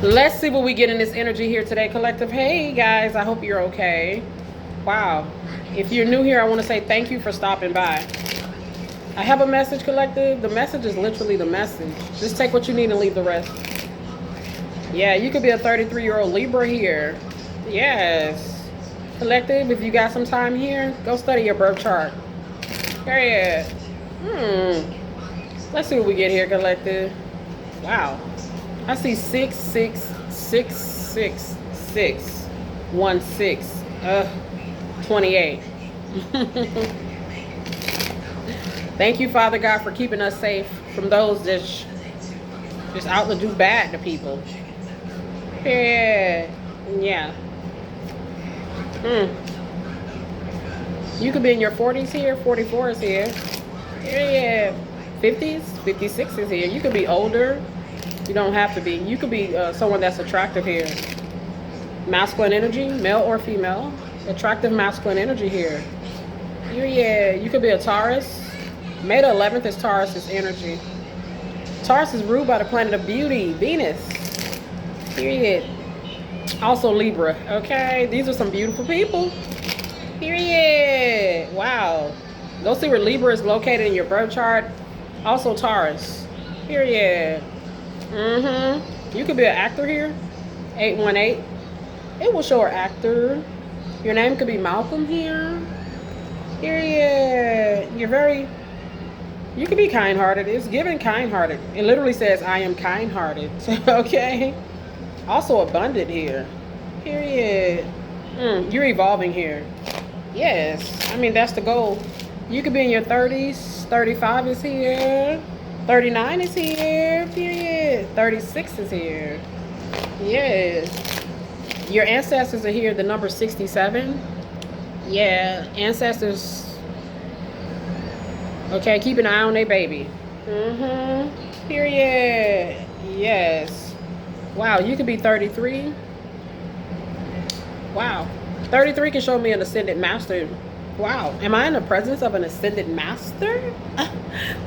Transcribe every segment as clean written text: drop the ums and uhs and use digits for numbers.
Let's see what we get in this energy here today, collective. Hey guys, I hope you're okay. Wow. If you're new here, I want to say thank you for stopping by. I have a message, collective. The message is literally the message. Just take what you need and leave the rest. Yeah, you could be a 33-year-old Libra here. Yes. Collective, if you got some time here, go study your birth chart. Period. Let's see what we get here, collective. Wow. I see 6, 6, 6, 6, 6, 1, 6, 28. Thank you, Father God, for keeping us safe from those that's just out to do bad to people. Yeah. You could be in your 40s here, 44 is here. Yeah. 50s, 56 is here. You could be older. You don't have to be. You could be someone that's attractive here. Masculine energy, male or female. Attractive masculine energy here. Yeah, you could be a Taurus. May the 11th is Taurus's energy. Taurus is ruled by the planet of beauty, Venus. Period. Also Libra. Okay, these are some beautiful people. Period. Wow. Go see where Libra is located in your birth chart. Also Taurus. Period. You could be an actor here. 818. It will show an actor. Your name could be Malcolm here. Period. You could be kind-hearted. It's given kind-hearted. It literally says, I am kind-hearted. Okay. Also abundant here. Period. You're evolving here. Yes. I mean, that's the goal. You could be in your 30s. 35 is here. 39 is here. Period. 36 is here. Yes. Your ancestors are here. The number 67. Yeah. Ancestors. Okay, keep an eye on their baby. Period. Yes. Wow, you could be 33. Wow. 33 can show me an ascended master. Wow. Am I in the presence of an ascended master?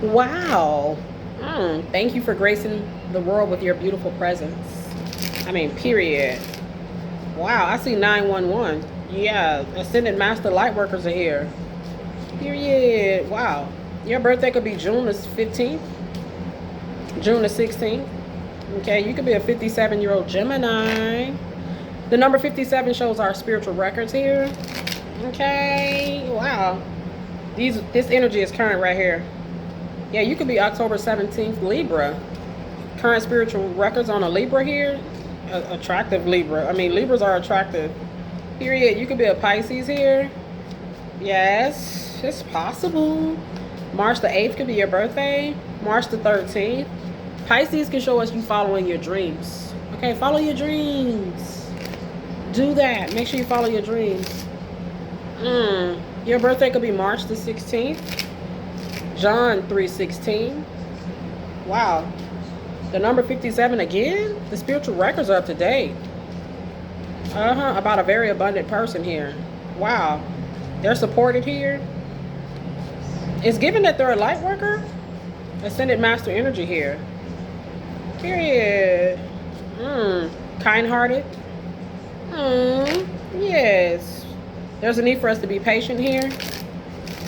Wow. Thank you for gracing the world with your beautiful presence. I mean, period. Wow, I see 911. Yeah, ascended master light workers are here. Period. Wow. Your birthday could be June the 15th, June the 16th. Okay, you could be a 57-year-old Gemini. The number 57 shows our spiritual records here. Okay, wow. This energy is current right here. Yeah, you could be October 17th, Libra. Current spiritual records on a Libra here. Attractive Libra. I mean, Libras are attractive. Period. You could be a Pisces here. Yes, it's possible. March the 8th could be your birthday. March the 13th. Pisces can show us you following your dreams. Okay, follow your dreams. Do that. Make sure you follow your dreams. Your birthday could be March the 16th. John 3:16. Wow. The number 57 again? The spiritual records are up to date. About a very abundant person here. Wow. They're supported here. It's given that they're a light worker. Ascended master energy here. Period. Kind-hearted. Yes. There's a need for us to be patient here.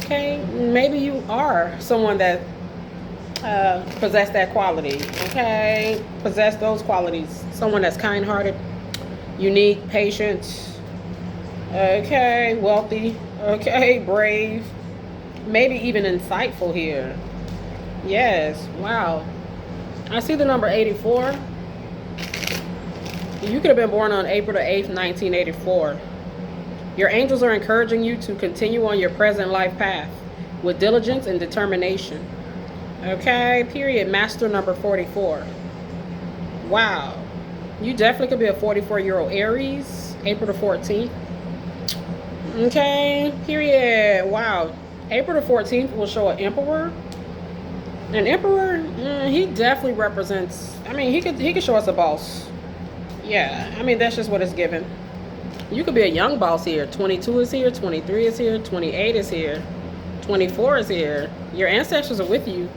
Okay. Maybe you are someone that possess that quality. Okay. Possess those qualities. Someone that's kind-hearted, unique, patient. Okay. Wealthy. Okay. Brave. Maybe even insightful here. Yes. Wow. I see the number 84. You could have been born on April the 8th, 1984. Your angels are encouraging you to continue on your present life path with diligence and determination. Okay, period. Master number 44. Wow. You definitely could be a 44-year-old Aries, April the 14th. Okay, period. Wow. April the 14th will show an emperor. An emperor, he definitely represents, I mean, he could show us a boss. Yeah, I mean, that's just what it's given. You could be a young boss here. 22 is here, 23 is here, 28 is here, 24 is here. Your ancestors are with you.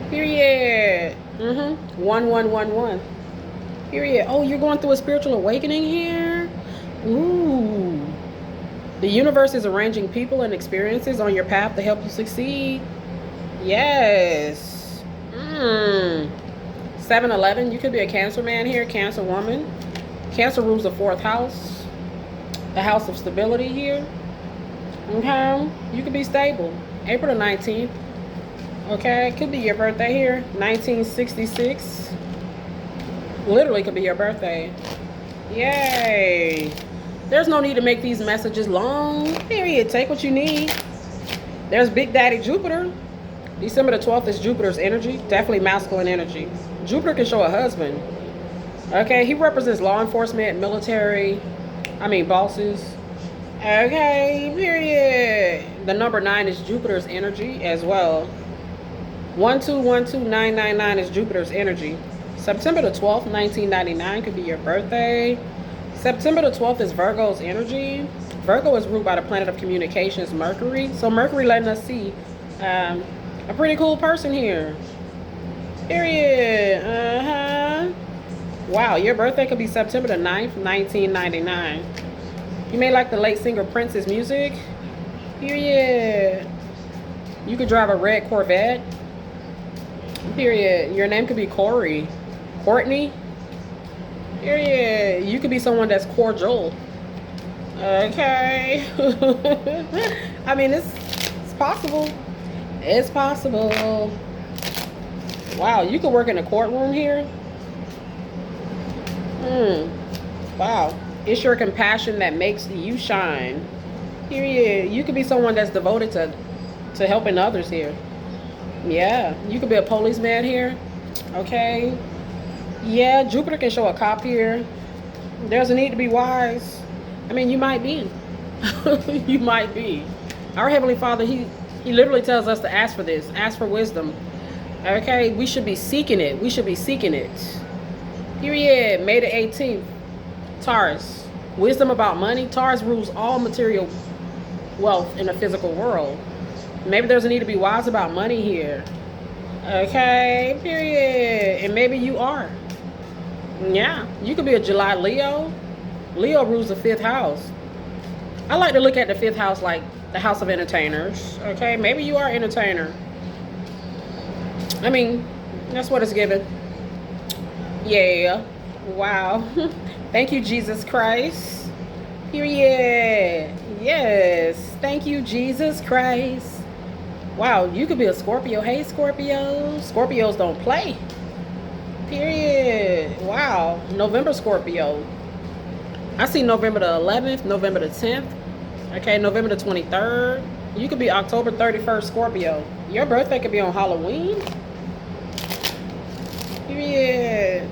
Period. 1111. Period. Oh, you're going through a spiritual awakening here? Ooh. The universe is arranging people and experiences on your path to help you succeed. Yes. 7-11. You could be a Cancer man here, Cancer woman. Cancer rules the 4th house, the house of stability here. Okay. You could be stable. April the 19th. Okay. Could be your birthday here. 1966. Literally could be your birthday. Yay. There's no need to make these messages long. Period. Take what you need. There's Big Daddy Jupiter. December the 12th is Jupiter's energy. Definitely masculine energy. Jupiter can show a husband. Okay, he represents law enforcement, military, bosses. Okay, period. The number 9 is Jupiter's energy as well. 1212999 is Jupiter's energy. September the 12th, 1999 could be your birthday. September the 12th is Virgo's energy. Virgo is ruled by the planet of communications, Mercury. So Mercury letting us see a pretty cool person here. Period. Wow, your birthday could be September the 9th, 1999. You may like the late singer Prince's music. Period. You could drive a red Corvette. Period. Your name could be Corey. Courtney. Period. You could be someone that's cordial. Okay. It's possible. It's possible. Wow, you could work in a courtroom here. Wow. It's your compassion that makes you shine. Period. You could be someone that's devoted to helping others here. Yeah. You could be a policeman here. Okay. Yeah, Jupiter can show a cop here. There's a need to be wise. You might be. You might be. Our Heavenly Father, He literally tells us to ask for this. Ask for wisdom. Okay? We should be seeking it. We should be seeking it. Period. May the 18th. Taurus. Wisdom about money. Taurus rules all material wealth in the physical world. Maybe there's a need to be wise about money here. Okay? Period. And maybe you are. Yeah. You could be a July Leo. Leo rules the 5th house. I like to look at the 5th house like the house of entertainers. Okay? Maybe you are an entertainer. That's what it's given. Yeah. Wow. Thank you, Jesus Christ. Period. Yes. Thank you, Jesus Christ. Wow. You could be a Scorpio. Hey, Scorpio. Scorpios don't play. Period. Wow. November Scorpio. I see November the 11th, November the 10th. Okay, November the 23rd. You could be October 31st Scorpio. Your birthday could be on Halloween. Period.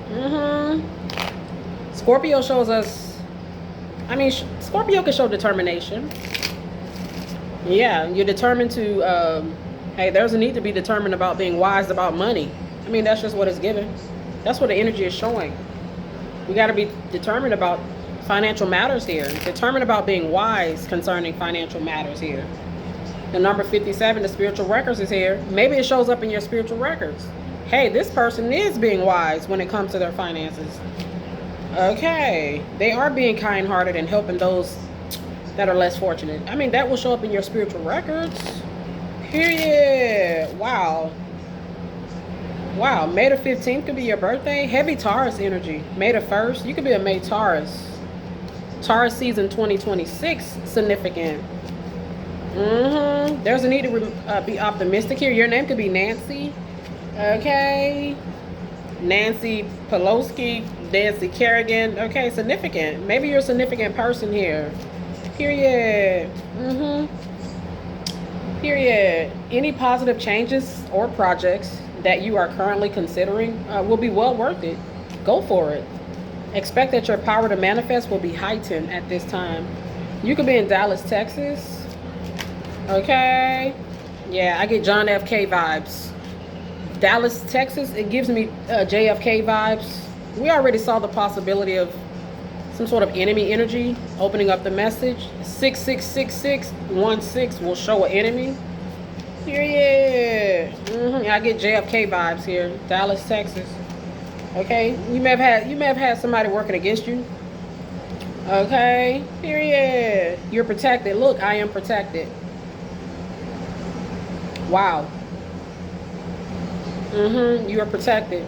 Scorpio shows us, Scorpio can show determination. Yeah, you're determined to, hey, there's a need to be determined about being wise about money. That's just what it's given. That's what the energy is showing. We got to be determined about financial matters here. Determined about being wise concerning financial matters here. The number 57, the spiritual records is here. Maybe it shows up in your spiritual records. Hey, this person is being wise when it comes to their finances. Okay. They are being kind-hearted and helping those that are less fortunate. That will show up in your spiritual records. Period. Wow. Wow. May the 15th could be your birthday. Heavy Taurus energy. May the 1st. You could be a May Taurus. Taurus season 2026. Significant. There's a need to be optimistic here. Your name could be Nancy. Okay. Nancy Pelosi, Nancy Kerrigan. Okay, significant. Maybe you're a significant person here. Period. Period. Any positive changes or projects that you are currently considering will be well worth it. Go for it. Expect that your power to manifest will be heightened at this time. You could be in Dallas, Texas. Okay. Yeah, I get John F. K vibes. Dallas, Texas, it gives me JFK vibes. We already saw the possibility of some sort of enemy energy opening up the message. 666616 will show an enemy. Period. I get JFK vibes here. Dallas, Texas. Okay, you may have had somebody working against you. Okay, period. You're protected. Look, I am protected. Wow. You are protected.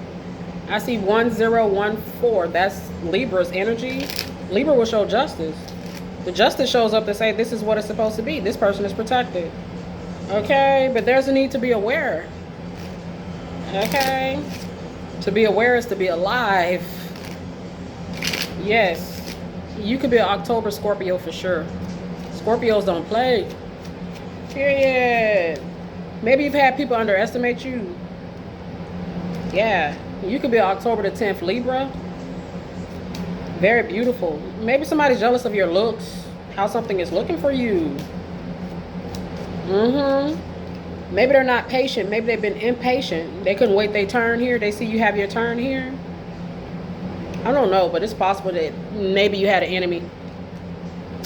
I see 1014. That's Libra's energy. Libra will show justice. The justice shows up to say this is what it's supposed to be. This person is protected. Okay, but there's a need to be aware. Okay. To be aware is to be alive. Yes. You could be an October Scorpio for sure. Scorpios don't play. Period. Maybe you've had people underestimate you. Yeah. You could be October the 10th Libra. Very beautiful. Maybe somebody's jealous of your looks. How something is looking for you. Maybe they're not patient. Maybe they've been impatient. They couldn't wait their turn here. They see you have your turn here. I don't know, but it's possible that maybe you had an enemy.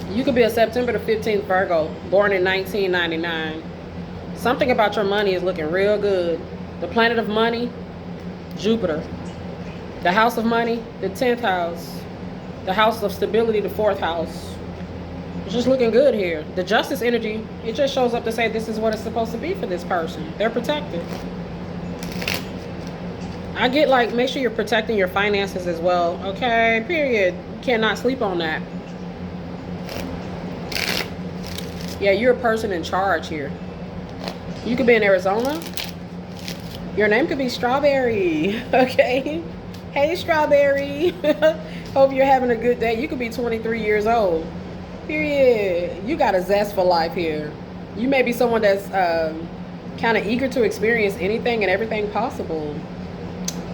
You could be a September the 15th Virgo, born in 1999. Something about your money is looking real good. The planet of money, Jupiter. The house of money, the 10th house. The house of stability, the 4th house. It's just looking good here. The justice energy, it just shows up to say this is what it's supposed to be for this person. They're protected. I get like, make sure you're protecting your finances as well. Okay, period. You cannot sleep on that. Yeah, you're a person in charge here. You could be in Arizona. Your name could be Strawberry. Okay. Hey, Strawberry. Hope you're having a good day. You could be 23 years old. Period. You got a zest for life here. You may be someone that's kind of eager to experience anything and everything possible.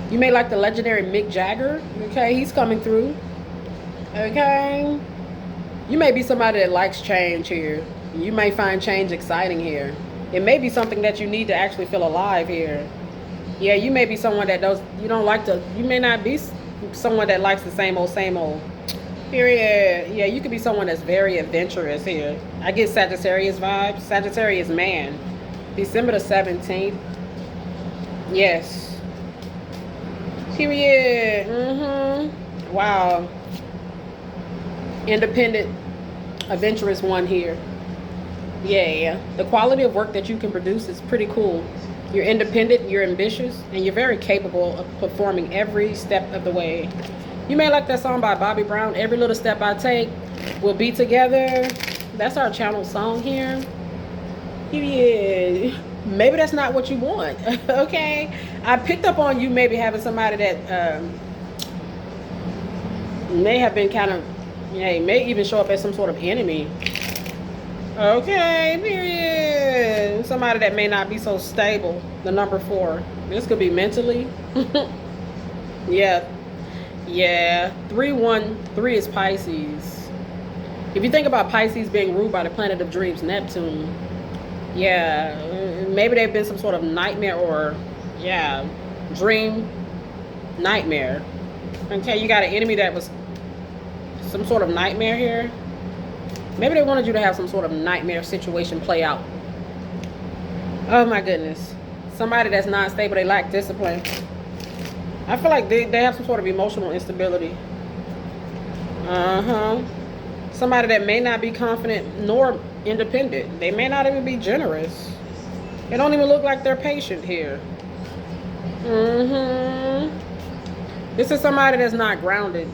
You may like the legendary Mick Jagger. Okay, he's coming through. Okay. You may be somebody that likes change here. You may find change exciting here. It may be something that you need to actually feel alive here. Yeah, you may be someone that you may not be someone that likes the same old, period. Yeah, you could be someone that's very adventurous here. I get Sagittarius vibes. Sagittarius man. December the 17th. Yes. Period. Wow. Independent, adventurous one here. Yeah. The quality of work that you can produce is pretty cool. You're independent, you're ambitious, and you're very capable of performing every step of the way. You may like that song by Bobby Brown, Every Little Step I Take, We'll Be Together. That's our channel song here. Yeah. Maybe that's not what you want. Okay? I picked up on you maybe having somebody that may have been kind of, may even show up as some sort of enemy. Okay, period. Somebody that may not be so stable. The number 4. This could be mentally. Yeah. 313 is Pisces. If you think about Pisces being ruled by the planet of dreams, Neptune. Yeah. Maybe they've been some sort of nightmare or, dream nightmare. Okay, you got an enemy that was some sort of nightmare here. Maybe they wanted you to have some sort of nightmare situation play out. Oh my goodness. Somebody that's not stable, they lack discipline. I feel like they have some sort of emotional instability. Somebody that may not be confident nor independent. They may not even be generous. They don't even look like they're patient here. This is somebody that's not grounded.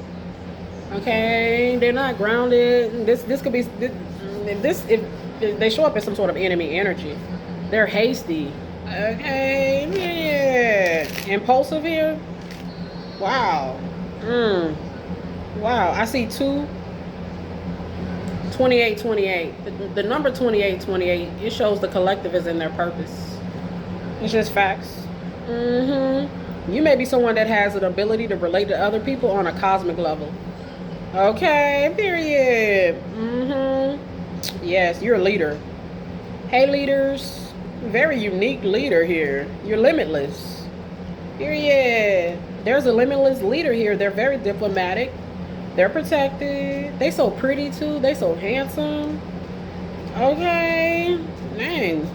Okay, they're not grounded. This could be if they show up as some sort of enemy energy. They're hasty. Okay, yeah. Impulsive here. Wow. Wow. I see 2828. The number 2828. It shows the collective is in their purpose. It's just facts. You may be someone that has an ability to relate to other people on a cosmic level. Okay, period. Yes, you're a leader. Hey, leaders. Very unique leader here. You're limitless. Period. There's a limitless leader here. They're very diplomatic. They're protected. They so pretty, too. They so handsome. Okay. Dang.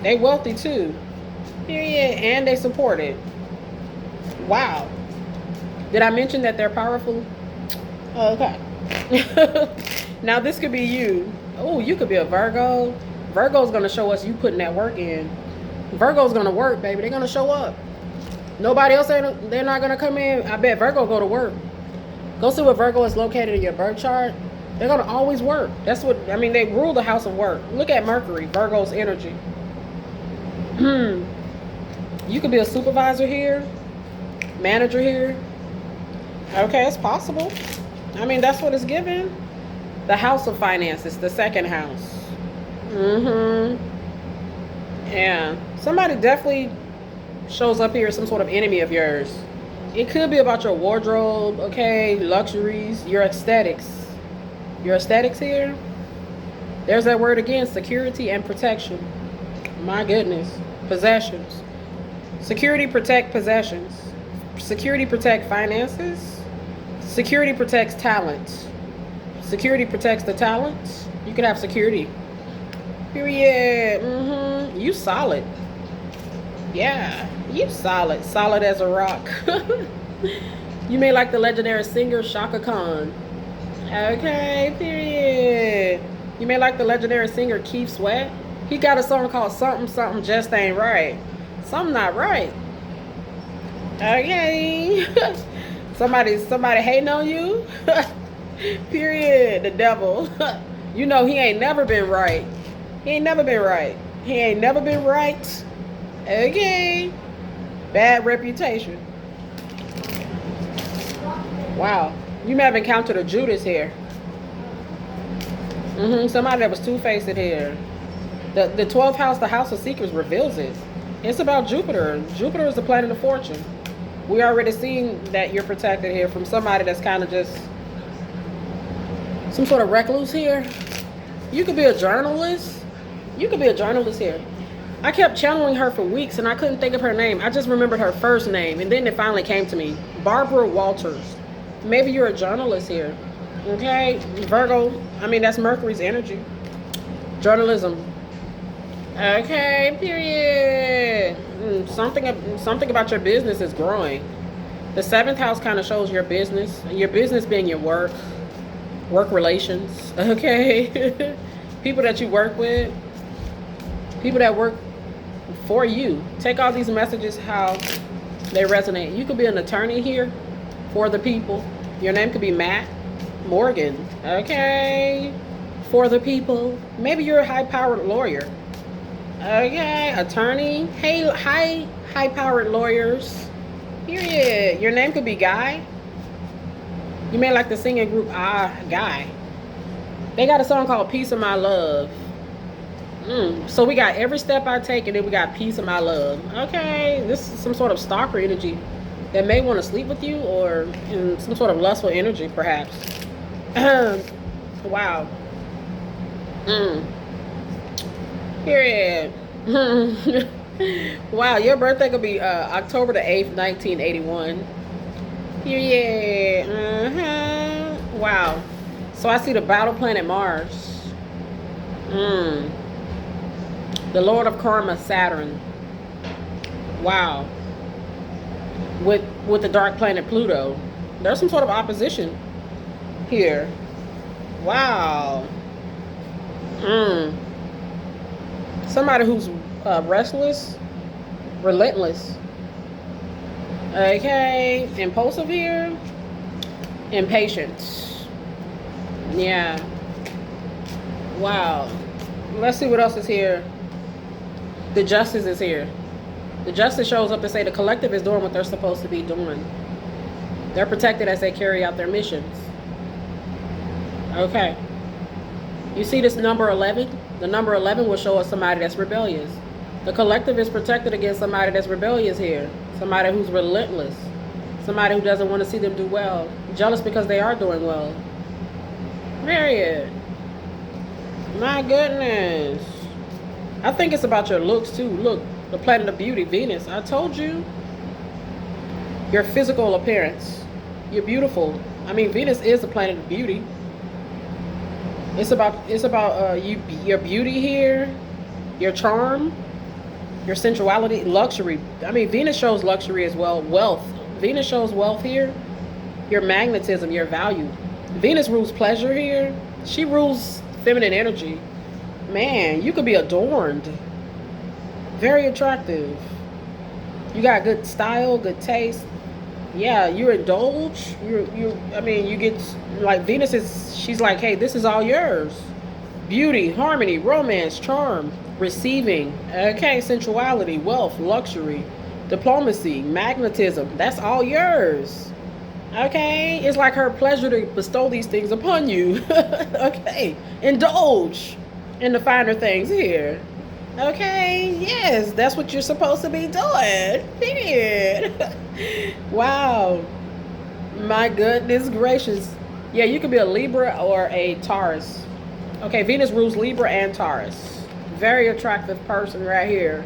They wealthy, too. Period. And they support it. Wow. Did I mention that they're powerful? Okay. Now this could be you. Oh, you could be a Virgo. Virgo's going to show us you putting that work in. Virgo's going to work, baby. They're going to show up. Nobody else, they're not going to come in. I bet Virgo go to work. Go see what Virgo is located in your birth chart. They're going to always work. That's what, I mean, they rule the house of work. Look at Mercury, Virgo's energy. You could be a supervisor here, manager here. Okay, it's possible. I mean, that's what it's given. The house of finances, the second house. Yeah. Somebody definitely shows up here, some sort of enemy of yours. It could be about your wardrobe, okay, luxuries, your aesthetics. Your aesthetics here. There's that word again, security and protection. My goodness. Possessions. Security protect possessions. Security protect finances. Security protects talent. Security protects the talents. You could have security. Period. You solid. Yeah, you solid. Solid as a rock. You may like the legendary singer Shaka Khan. Okay, period. You may like the legendary singer Keith Sweat. He got a song called Something Something Just Ain't Right. Something not right. Okay. Somebody hating on you. Period. The devil. You know he ain't never been right. He ain't never been right. He ain't never been right. Okay. Bad reputation. Wow. You may have encountered a Judas here. Somebody that was two-faced here. The 12th house, the house of secrets, reveals it. It's about Jupiter. Jupiter is the planet of fortune. We already seen that you're protected here from somebody that's kind of just some sort of recluse here. You could be a journalist. You could be a journalist here. I kept channeling her for weeks and I couldn't think of her name. I just remembered her first name and then it finally came to me. Barbara Walters. Maybe you're a journalist here. Okay? Virgo. I mean, that's Mercury's energy. Journalism. Okay, period. Something about your business is growing. The 7th house kind of shows your business. Your business being your work relations. Okay? People that you work with. People that work for you. Take all these messages how they resonate. You could be an attorney here for the people. Your name could be Matt Morgan. Okay? For the people. Maybe you're a high-powered lawyer. Okay, attorney. Hey, high-powered lawyers. Period. Your name could be Guy. You may like the singing group Guy. They got a song called Peace of My Love. So we got Every Step I Take and then we got Peace of My Love. Okay, this is some sort of stalker energy that may want to sleep with you or in some sort of lustful energy perhaps. Wow. Period. Wow, your birthday could be October the 8th, 1981. Period. Wow. So I see the battle planet Mars. The Lord of Karma, Saturn. Wow. With the dark planet Pluto. There's some sort of opposition here. Wow. Somebody who's restless, relentless. Okay, impulsive here. Impatient. Yeah. Wow. Let's see what else is here. The Justice is here. The Justice shows up to say the collective is doing what they're supposed to be doing. They're protected as they carry out their missions. Okay. You see this number 11? The number 11 will show us somebody that's rebellious. The collective is protected against somebody that's rebellious here. Somebody who's relentless. Somebody who doesn't want to see them do well. Jealous because they are doing well. Period. My goodness. I think it's about your looks too. Look, the planet of beauty, Venus. I told you. Your physical appearance. You're beautiful. I mean, Venus is the planet of beauty. It's about your beauty here, your charm, your sensuality, luxury. I mean, Venus shows luxury as well. Wealth. Venus shows wealth here. Your magnetism, your value. Venus rules pleasure here. She rules feminine energy. Man, you could be adorned. Very attractive. You got good style, good taste. Yeah, you indulge. I mean, you get, like, Venus is, she's like, hey, this is all yours. Beauty, harmony, romance, charm, receiving. Okay, sensuality, wealth, luxury, diplomacy, magnetism. That's all yours. Okay, it's like her pleasure to bestow these things upon you. Okay, indulge in the finer things here. Okay, yes, that's what you're supposed to be doing. Period. Wow. My goodness gracious. Yeah, you could be a Libra or a Taurus. Okay, Venus rules Libra and Taurus. Very attractive person right here.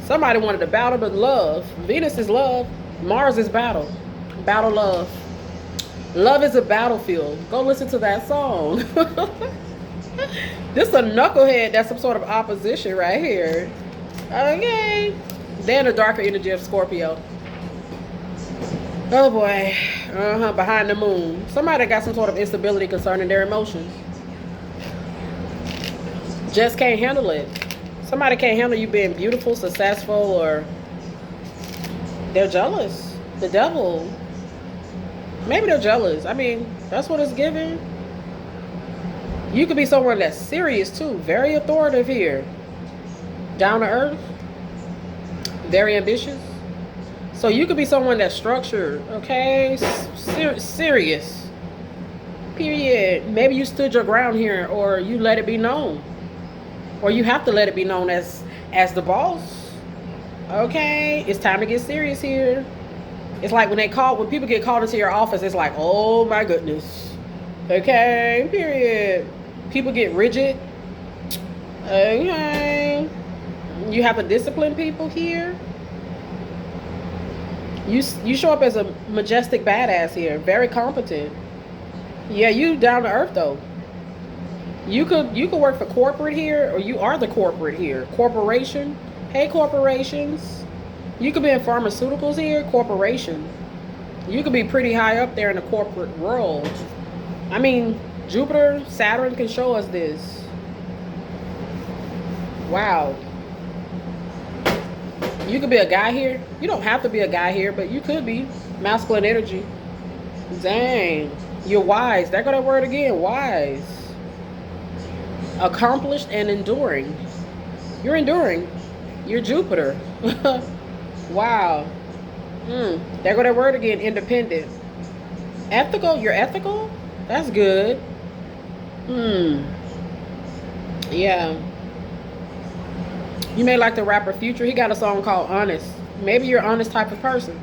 Somebody wanted to battle with love. Venus is love. Mars is battle. Battle love. Love is a battlefield. Go listen to that song. This is a knucklehead. That's some sort of opposition right here. Okay. Then the darker energy of Scorpio. Oh boy. Behind the moon. Somebody got some sort of instability concerning their emotions. Just can't handle it. Somebody can't handle you being beautiful, successful, or they're jealous. The devil. Maybe they're jealous. I mean, that's what it's giving. You could be someone that's serious too. Very authoritative here. Down to earth. Very ambitious. So you could be someone that's structured. Okay. Serious. Period. Maybe you stood your ground here, or you let it be known. Or you have to let it be known as the boss. Okay. It's time to get serious here. It's like when people get called into your office, it's like, oh my goodness. Okay, period. People get rigid. Okay. You have to discipline people here. You show up as a majestic badass here. Very competent. Yeah, you down to earth though. You could work for corporate here, or you are the corporate here. Corporation. Hey, corporations. You could be in pharmaceuticals here, corporation. You could be pretty high up there in the corporate world. I mean, Jupiter, Saturn can show us this. Wow. You could be a guy here. You don't have to be a guy here, but you could be. Masculine energy. Dang. You're wise. There go that word again, wise. Accomplished and enduring. You're enduring. You're Jupiter. Wow. There go that word again, independent. Ethical? You're ethical? That's good. Yeah. You may like the rapper Future. He got a song called Honest. Maybe you're an honest type of person.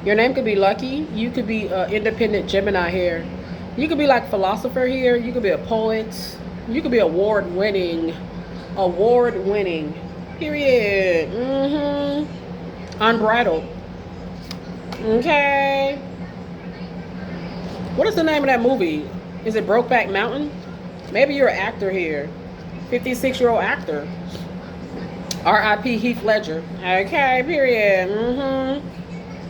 Your name could be Lucky. You could be independent Gemini here. You could be like philosopher here. You could be a poet. You could be award-winning. Award-winning. Period. Unbridled. Okay. What is the name of that movie? Is it Brokeback Mountain? Maybe you're an actor here. 56-year-old actor. R.I.P. Heath Ledger. Okay, period.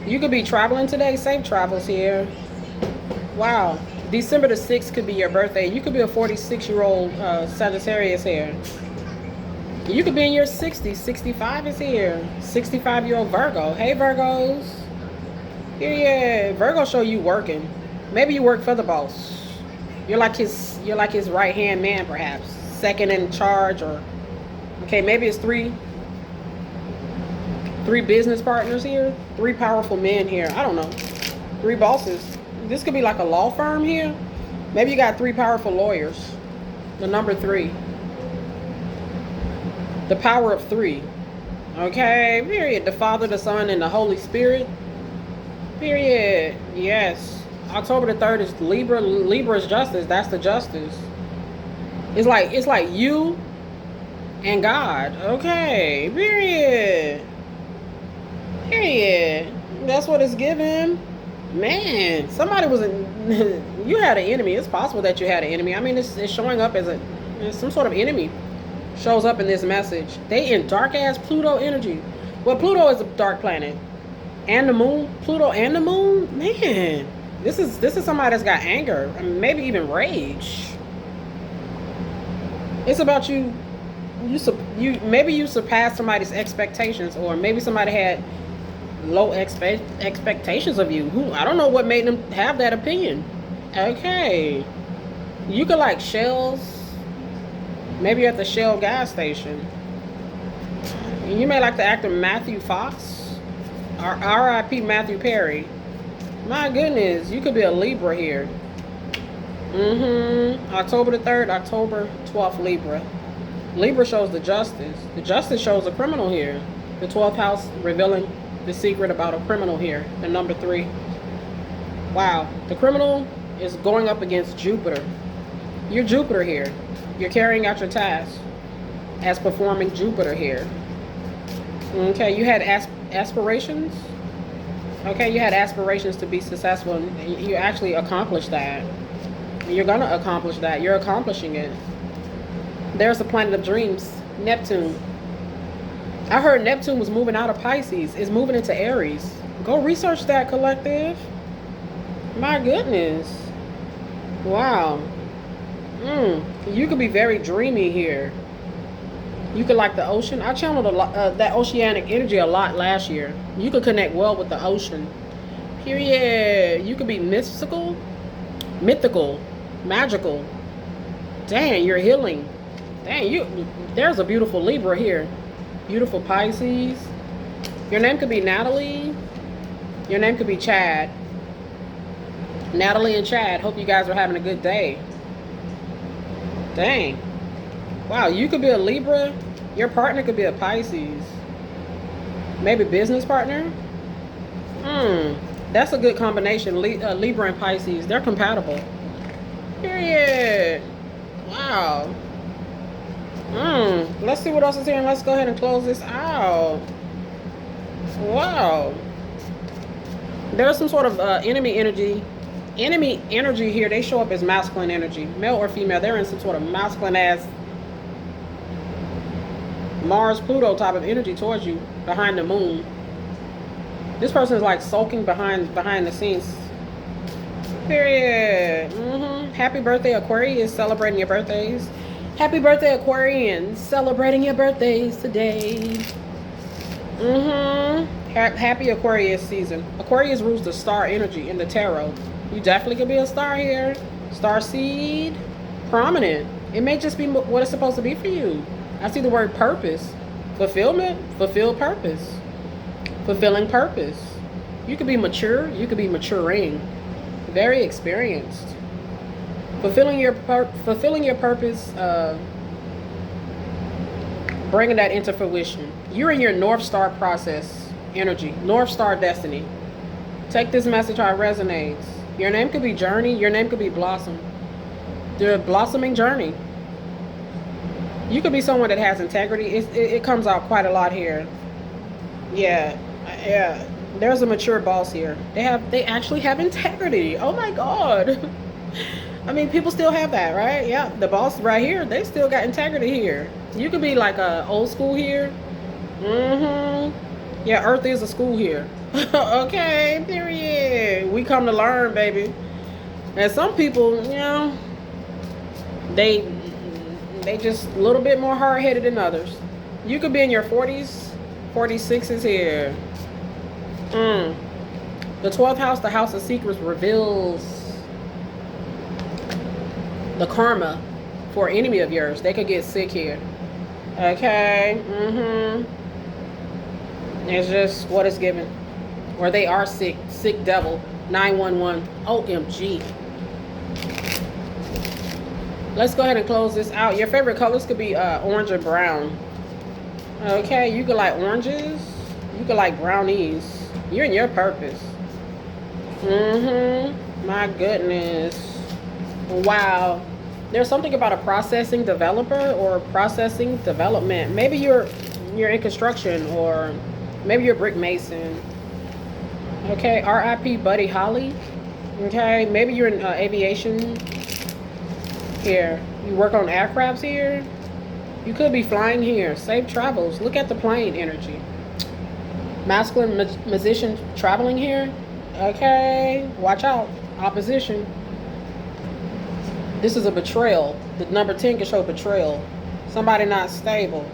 You could be traveling today. Safe travels here. Wow. December the 6th could be your birthday. You could be a 46-year-old Sagittarius here. You could be in your 60s. 65 is here. 65-year-old Virgo. Hey, Virgos. Period. Virgo show you working. Maybe you work for the boss. You're like his right-hand man, perhaps. Second in charge, or okay, maybe it's three business partners here. 3 powerful men here. I don't know. 3 bosses. This could be like a law firm here. Maybe you got 3 powerful lawyers. The number 3. The power of 3. Okay, period. The Father, the Son, and the Holy Spirit. Period. Yes. October the 3rd is Libra. Libra is justice. That's the justice. It's like you and God. Okay. Period. Period. That's what it's given. Man, somebody was you had an enemy. It's possible that you had an enemy. I mean, it's showing up as some sort of enemy shows up in this message. They in dark ass Pluto energy. Well, Pluto is a dark planet. And the moon. Pluto and the moon. Man, This is somebody that's got anger, I mean, maybe even rage. It's about you. Maybe you surpassed somebody's expectations, or maybe somebody had low expectations of you. Who, I don't know what made them have that opinion. Okay, you could like Shells. Maybe you're at the Shell gas station. You may like the actor Matthew Fox, or R.I.P. Matthew Perry. My goodness, you could be a Libra here. October the 3rd, October 12th, Libra. Libra shows the justice. The justice shows a criminal here. The 12th house revealing the secret about a criminal here. The number 3. Wow. The criminal is going up against Jupiter. You're Jupiter here. You're carrying out your task as performing Jupiter here. Okay, you had aspirations. Okay, you had aspirations to be successful, and you actually accomplished that. You're gonna accomplish that. You're accomplishing it. There's the planet of dreams, Neptune. I heard Neptune was moving out of Pisces. It's moving into Aries. Go research that, collective. My goodness. Wow. You could be very dreamy here. You could like the ocean. I channeled a lot, that oceanic energy a lot last year. You could connect well with the ocean. Period. You could be mystical, magical. Dang, you're healing. Dang, there's a beautiful Libra here. Beautiful Pisces. Your name could be Natalie. Your name could be Chad. Natalie and Chad, hope you guys are having a good day. Dang. Wow, you could be a Libra. Your partner could be a Pisces. Maybe business partner. That's a good combination. Libra and Pisces, they're compatible. Period. Wow. Let's see what else is here, and let's go ahead and close this out. Wow. There's some sort of enemy energy here. They show up as masculine energy, male or female. They're in some sort of masculine ass Mars Pluto type of energy towards you behind the moon. This person is like sulking behind the scenes. Period. Happy birthday, Aquarius, celebrating your birthdays. Happy birthday, Aquarians, celebrating your birthdays today. Happy Aquarius season. Aquarius rules the star energy in the tarot. You definitely could be a star here. Star seed, prominent. It may just be what it's supposed to be for you. I see the word purpose, fulfillment, fulfill purpose, fulfilling purpose. You could be mature. You could be maturing, very experienced. Fulfilling your purpose, bringing that into fruition. You're in your North Star process energy, North Star destiny. Take this message how it resonates. Your name could be Journey. Your name could be Blossom. The blossoming journey. You could be someone that has integrity. It comes out quite a lot here. Yeah. There's a mature boss here. They actually have integrity. Oh my God. I mean, people still have that, right? Yeah, the boss right here, they still got integrity here. You could be like a old school here. Yeah, Earth is a school here. Okay, period. We come to learn, baby. And some people, you know, they just a little bit more hard-headed than others. You could be in your 40s, 46s here. The 12th house, the house of secrets, reveals the karma for an enemy of yours. They could get sick here. Okay. It's just what it's given. Or they are sick. Sick devil. 911. OMG. Let's go ahead and close this out. Your favorite colors could be orange or brown. Okay, you could like oranges. You could like brownies. You're in your purpose. My goodness. Wow. There's something about a processing developer or processing development. Maybe you're in construction, or maybe you're a brick mason. Okay, R.I.P. Buddy Holly. Okay, maybe you're in aviation here. You work on aircrafts here. You could be flying here. Safe travels. Look at the plane energy. Masculine musician traveling here. Okay, watch out. Opposition. This is a betrayal. The number 10 can show betrayal. Somebody not stable.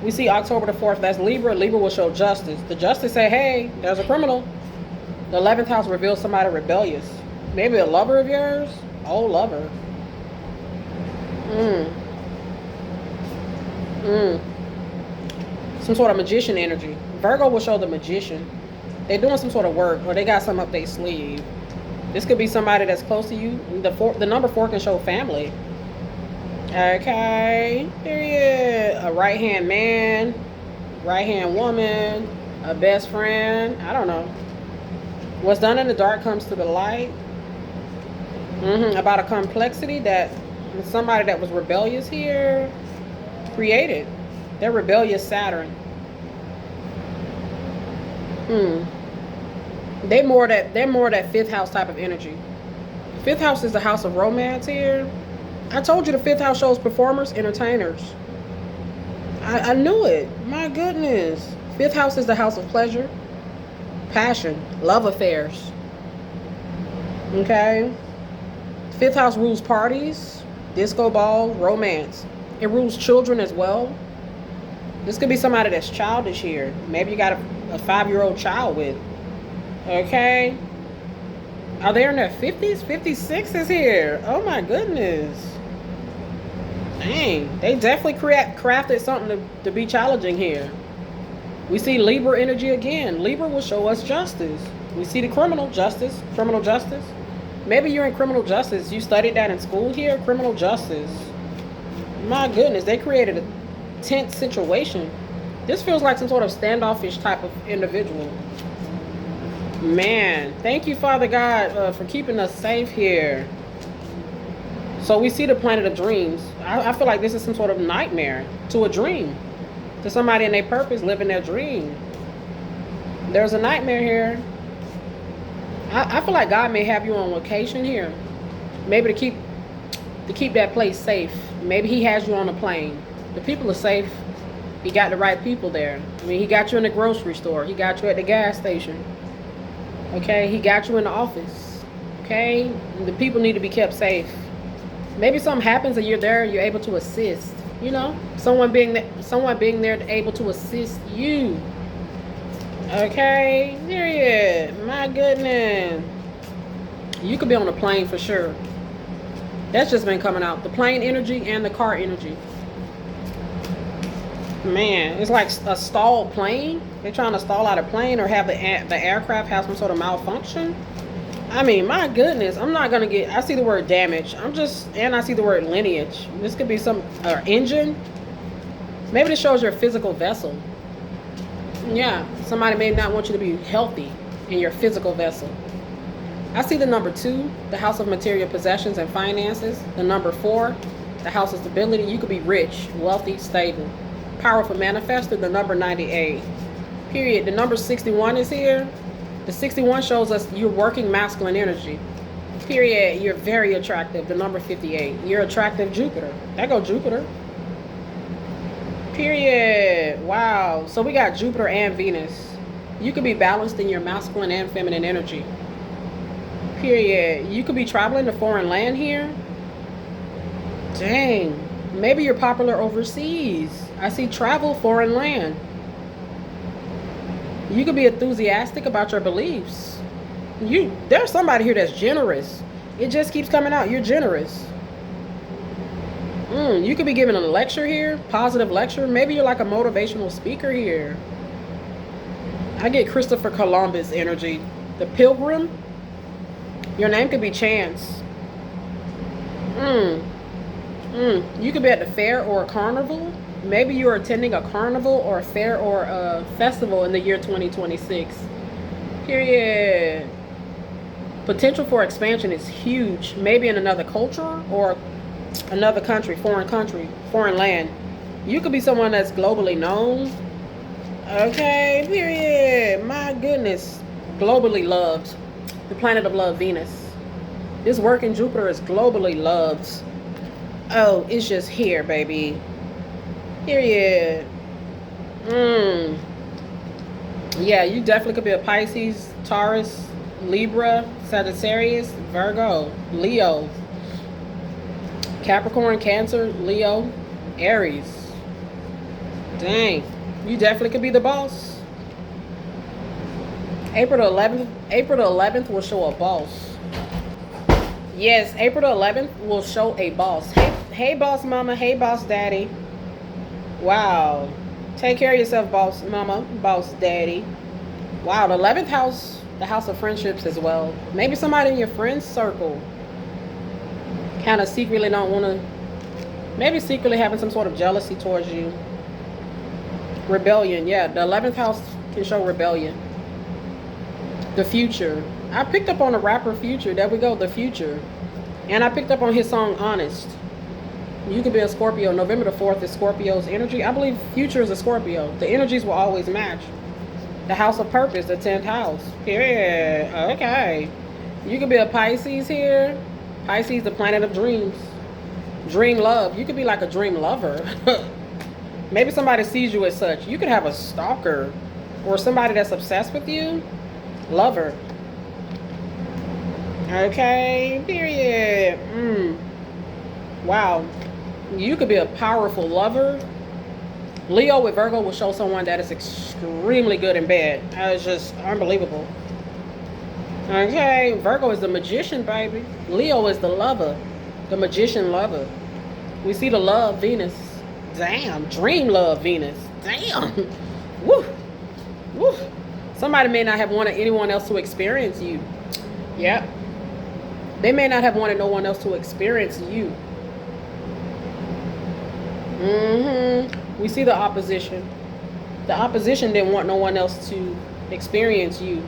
We see October the 4th, that's Libra. Libra will show justice. The justice say, hey, there's a criminal. The 11th house reveals somebody rebellious. Maybe a lover of yours? Old lover. Some sort of magician energy. Virgo will show the magician. They're doing some sort of work, or they got something up their sleeve. This could be somebody that's close to you. The number 4 can show family. Okay, period. A right-hand man, right-hand woman, a best friend. I don't know. What's done in the dark comes to the light. About a complexity that somebody that was rebellious here created. They're rebellious Saturn. They're more that fifth house type of energy. Fifth house is the house of romance here. I told you the fifth house shows performers, entertainers. I knew it. My goodness. Fifth house is the house of pleasure, passion, love affairs. Okay. Fifth house rules parties, disco ball, romance. It rules children as well. This could be somebody that's childish here. Maybe you got a 5-year-old child with. Okay. Are they in their 50s? 56 is here. Oh my goodness. Dang. They definitely crafted something to be challenging here. We see Libra energy again. Libra will show us justice. We see the criminal justice. Criminal justice. Maybe you're in criminal justice. You studied that in school here. Criminal justice. My goodness. They created a tense situation. This feels like some sort of standoffish type of individual. Man, thank you, Father God, for keeping us safe here. So we see the planet of dreams. I feel like this is some sort of nightmare to a dream. To somebody in their purpose, living their dream. There's a nightmare here. I feel like God may have you on location here. Maybe to keep that place safe. Maybe he has you on a plane. The people are safe. He got the right people there. I mean, he got you in the grocery store. He got you at the gas station. Okay, he got you in the office. Okay, the people need to be kept safe. Maybe something happens and you're there, you're able to assist. You know, someone being there able to assist you. Okay, period. My goodness. You could be on a plane for sure. That's just been coming out. The plane energy and the car energy. Man, it's like a stalled plane. They're trying to stall out a plane or have the aircraft have some sort of malfunction. I mean, my goodness, I'm not gonna get. I see the word damage. And I see the word lineage. This could be some engine. Maybe this shows your physical vessel. Yeah, somebody may not want you to be healthy in your physical vessel. I see the number 2, the house of material possessions and finances. The number 4, the house of stability. You could be rich, wealthy, stable. Powerful manifester, the number 98. Period. The number 61 is here. The 61 shows us you're working masculine energy. Period. You're very attractive. The number 58. You're attractive Jupiter. There go Jupiter. Period. Wow. So we got Jupiter and Venus. You could be balanced in your masculine and feminine energy. Period. You could be traveling to foreign land here. Dang. Maybe you're popular overseas. I see travel, foreign land. You could be enthusiastic about your beliefs. There's somebody here that's generous. It just keeps coming out. You're generous. You could be giving a lecture here, positive lecture. Maybe you're like a motivational speaker here. I get Christopher Columbus energy. The Pilgrim. Your name could be Chance. You could be at the fair or a carnival. Maybe you're attending a carnival or a fair or a festival in the year 2026. Period. Potential for expansion is huge. Maybe in another culture or another country, foreign land. You could be someone that's globally known. Okay, period. My goodness. Globally loved. The planet of love, Venus. This work in Jupiter is globally loved. Oh, it's just here, baby. Period. Yeah, you definitely could be a Pisces, Taurus, Libra, Sagittarius, Virgo, Leo, Capricorn, Cancer, Leo, Aries. Dang, you definitely could be the boss. April the 11th. April the 11th will show a boss. Yes, April the 11th will show a boss. Hey, boss mama. Hey, boss daddy. Wow. Take care of yourself, boss mama, boss daddy. Wow, the 11th house, the house of friendships as well. Maybe somebody in your friend's circle kind of secretly don't want to, maybe secretly having some sort of jealousy towards you. Rebellion, yeah, the 11th house can show rebellion. The Future. I picked up on the rapper Future. There we go, The Future. And I picked up on his song Honest. You could be a Scorpio. November the 4th is Scorpio's energy. I believe Future is a Scorpio. The energies will always match. The house of purpose, the 10th house. Yeah, okay. You could be a Pisces here. Pisces, the planet of dreams. Dream love. You could be like a dream lover. Maybe somebody sees you as such. You could have a stalker or somebody that's obsessed with you. Lover. Okay, period. Wow. You could be a powerful lover. Leo with Virgo will show someone that is extremely good in bed. It's just unbelievable. Okay, Virgo is the magician, baby. Leo is the lover, the magician lover. We see the love Venus. Damn, dream love Venus. Damn. Woo. Woo. Somebody may not have wanted anyone else to experience you. Yep. They may not have wanted no one else to experience you. We see the opposition. The opposition didn't want no one else to experience you.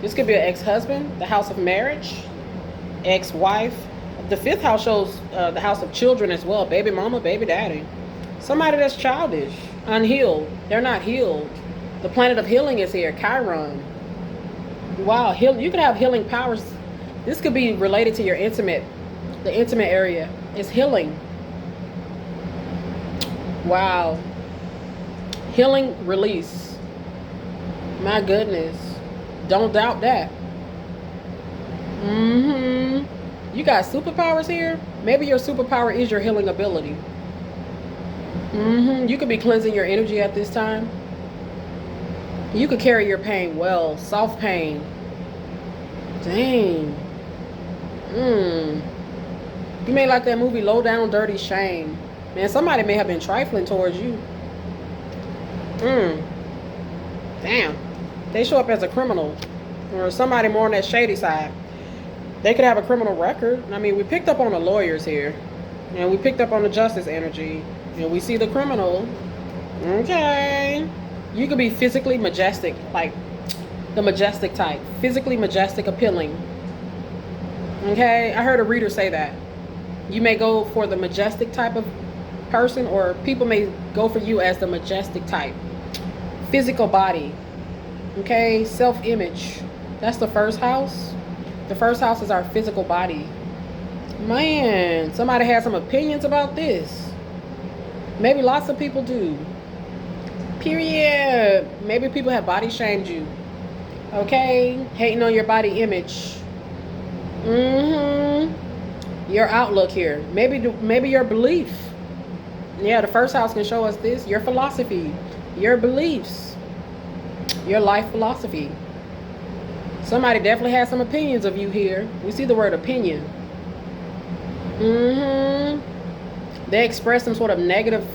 This could be an ex-husband, the house of marriage, ex-wife. The 5th house shows the house of children as well. Baby mama, baby daddy. Somebody that's childish, unhealed. They're not healed. The planet of healing is here, Chiron. Wow, you could have healing powers. This could be related to your the intimate area. It's healing. Wow. Healing, release. My goodness. Don't doubt that. You got superpowers here. Maybe your superpower is your healing ability. You could be cleansing your energy at this time. You could carry your pain well. Soft pain. Dang. You may like that movie Low Down Dirty Shame. Man, somebody may have been trifling towards you. Damn. They show up as a criminal. Or somebody more on that shady side. They could have a criminal record. I mean, we picked up on the lawyers here. And we picked up on the justice energy. And we see the criminal. Okay. You could be physically majestic. Like the majestic type. Physically majestic, appealing. Okay. I heard a reader say that. You may go for the majestic type of person, or people may go for you as the majestic type. Physical body. Okay. Self-image. That's the 1st house. The 1st house is our physical body. Man, somebody has some opinions about this. Maybe lots of people do. Period. Maybe people have body shamed you. Okay. Hating on your body image. Your outlook here. Maybe your belief. Yeah, the 1st house can show us this. Your philosophy. Your beliefs. Your life philosophy. Somebody definitely has some opinions of you here. We see the word opinion. They express some sort of negative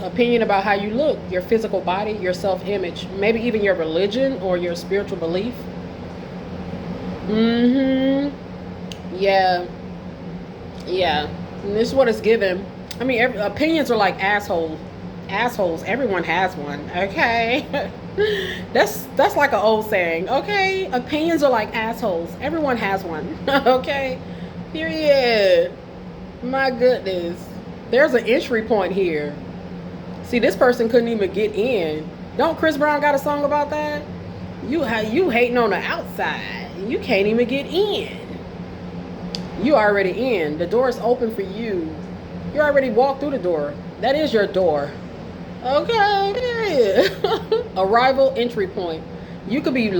opinion about how you look, your physical body, your self-image, maybe even your religion or your spiritual belief. Yeah. And this is what it's given. I mean, opinions are like assholes. Everyone has one. Okay. That's like an old saying. Okay. Opinions are like assholes. Everyone has one. Okay. Period. My goodness. There's an entry point here. See, this person couldn't even get in. Don't Chris Brown got a song about that? You hating on the outside. You can't even get in. You already in. The door is open for you. You already walked through the door. That is your door. Okay, period. Arrival, entry point. You could be